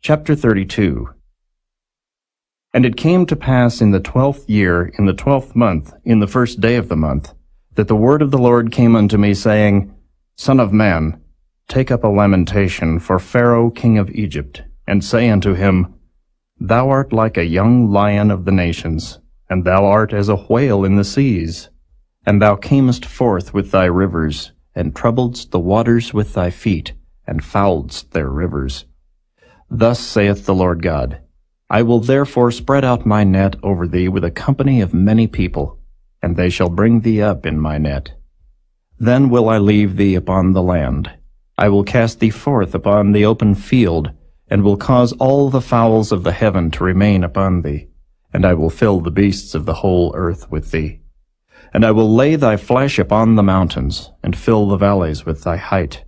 Chapter 32. And it came to pass in the 12th year, in the 12th month, in the first day of the month, that the word of the Lord came unto me, saying, Son of man, take up a lamentation for Pharaoh king of Egypt, and say unto him, Thou art like a young lion of the nations, and thou art as a whale in the seas. And thou camest forth with thy rivers, and troubledst the waters with thy feet, and fouledst their rivers. Thus saith the Lord God, I will therefore spread out my net over thee with a company of many people, and they shall bring thee up in my net. Then will I leave thee upon the land. I will cast thee forth upon the open field, and will cause all the fowls of the heaven to remain upon thee, and I will fill the beasts of the whole earth with thee. And I will lay thy flesh upon the mountains, and fill the valleys with thy height.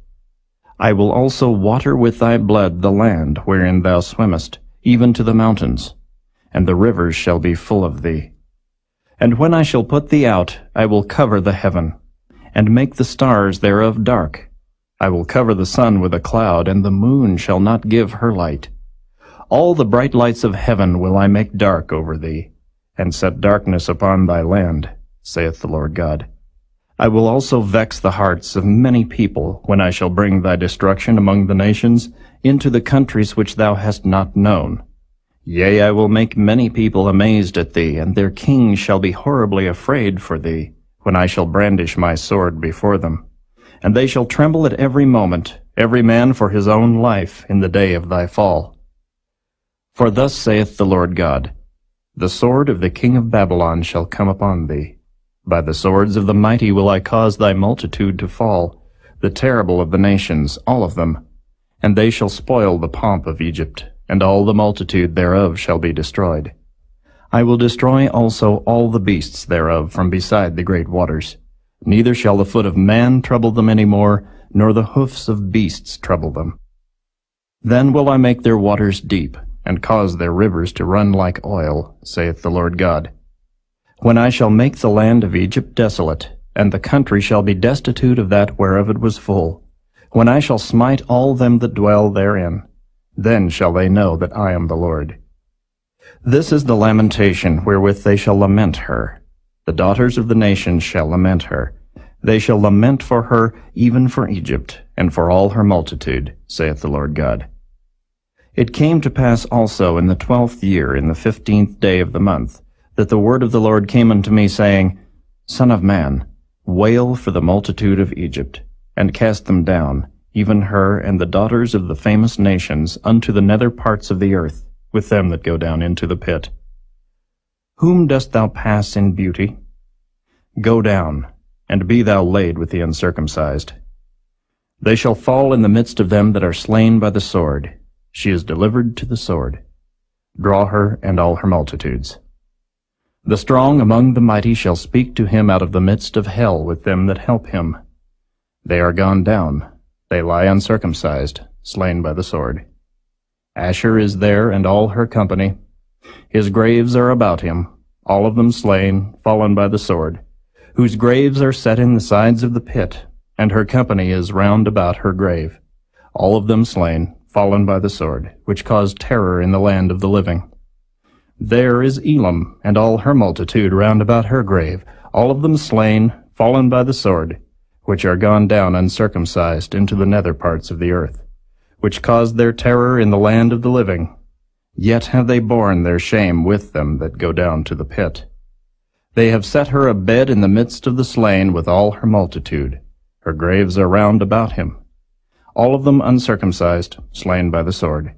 I will also water with thy blood the land wherein thou swimmest, even to the mountains, and the rivers shall be full of thee. And when I shall put thee out, I will cover the heaven, and make the stars thereof dark. I will cover the sun with a cloud, and the moon shall not give her light. All the bright lights of heaven will I make dark over thee, and set darkness upon thy land, saith the Lord God. I will also vex the hearts of many people, when I shall bring thy destruction among the nations, into the countries which thou hast not known. Yea, I will make many people amazed at thee, and their kings shall be horribly afraid for thee, when I shall brandish my sword before them. And they shall tremble at every moment, every man for his own life, in the day of thy fall. For thus saith the Lord God, The sword of the king of Babylon shall come upon thee. By the swords of the mighty will I cause thy multitude to fall, the terrible of the nations, all of them. And they shall spoil the pomp of Egypt, and all the multitude thereof shall be destroyed. I will destroy also all the beasts thereof from beside the great waters. Neither shall the foot of man trouble them any more, nor the hoofs of beasts trouble them. Then will I make their waters deep, and cause their rivers to run like oil, saith the Lord God. When I shall make the land of Egypt desolate, and the country shall be destitute of that whereof it was full, when I shall smite all them that dwell therein, then shall they know that I am the Lord. This is the lamentation wherewith they shall lament her. The daughters of the nations shall lament her. They shall lament for her, even for Egypt, and for all her multitude, saith the Lord God. It came to pass also in the 12th year, in the 15th day of the month, that the word of the Lord came unto me, saying, Son of man, wail for the multitude of Egypt, and cast them down, even her and the daughters of the famous nations, unto the nether parts of the earth, with them that go down into the pit. Whom dost thou pass in beauty? Go down, and be thou laid with the uncircumcised. They shall fall in the midst of them that are slain by the sword. She is delivered to the sword. Draw her and all her multitudes. The strong among the mighty shall speak to him out of the midst of hell with them that help him. They are gone down, they lie uncircumcised, slain by the sword. Asher is there and all her company. His graves are about him, all of them slain, fallen by the sword, whose graves are set in the sides of the pit, and her company is round about her grave, all of them slain, fallen by the sword, which caused terror in the land of the living. There is Elam, and all her multitude round about her grave, all of them slain, fallen by the sword, which are gone down uncircumcised into the nether parts of the earth, which caused their terror in the land of the living. Yet have they borne their shame with them that go down to the pit. They have set her a bed in the midst of the slain with all her multitude. Her graves are round about him, all of them uncircumcised, slain by the sword.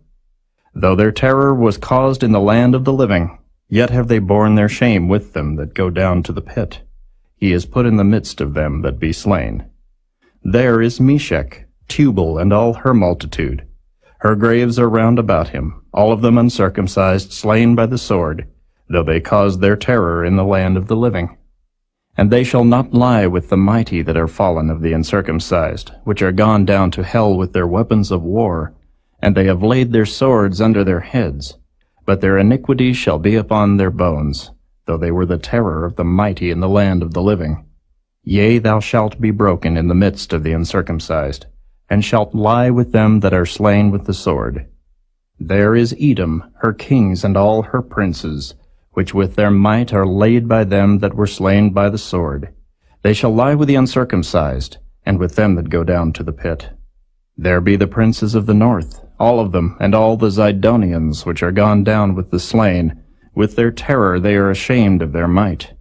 Though their terror was caused in the land of the living, yet have they borne their shame with them that go down to the pit. He is put in the midst of them that be slain. There is Meshech, Tubal, and all her multitude. Her graves are round about him, all of them uncircumcised, slain by the sword, though they caused their terror in the land of the living. And they shall not lie with the mighty that are fallen of the uncircumcised, which are gone down to hell with their weapons of war, and they have laid their swords under their heads. But their iniquity shall be upon their bones, though they were the terror of the mighty in the land of the living. Yea, thou shalt be broken in the midst of the uncircumcised, and shalt lie with them that are slain with the sword. There is Edom, her kings and all her princes, which with their might are laid by them that were slain by the sword. They shall lie with the uncircumcised, and with them that go down to the pit. There be the princes of the north, all of them, and all the Zidonians, which are gone down with the slain. With their terror they are ashamed of their might.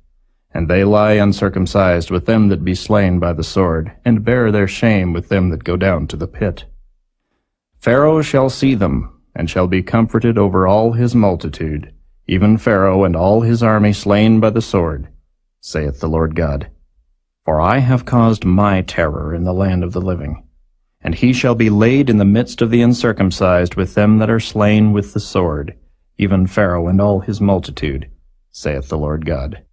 And they lie uncircumcised with them that be slain by the sword, and bear their shame with them that go down to the pit. Pharaoh shall see them, and shall be comforted over all his multitude, even Pharaoh and all his army slain by the sword, saith the Lord God. For I have caused my terror in the land of the living. And he shall be laid in the midst of the uncircumcised with them that are slain with the sword, even Pharaoh and all his multitude, saith the Lord God.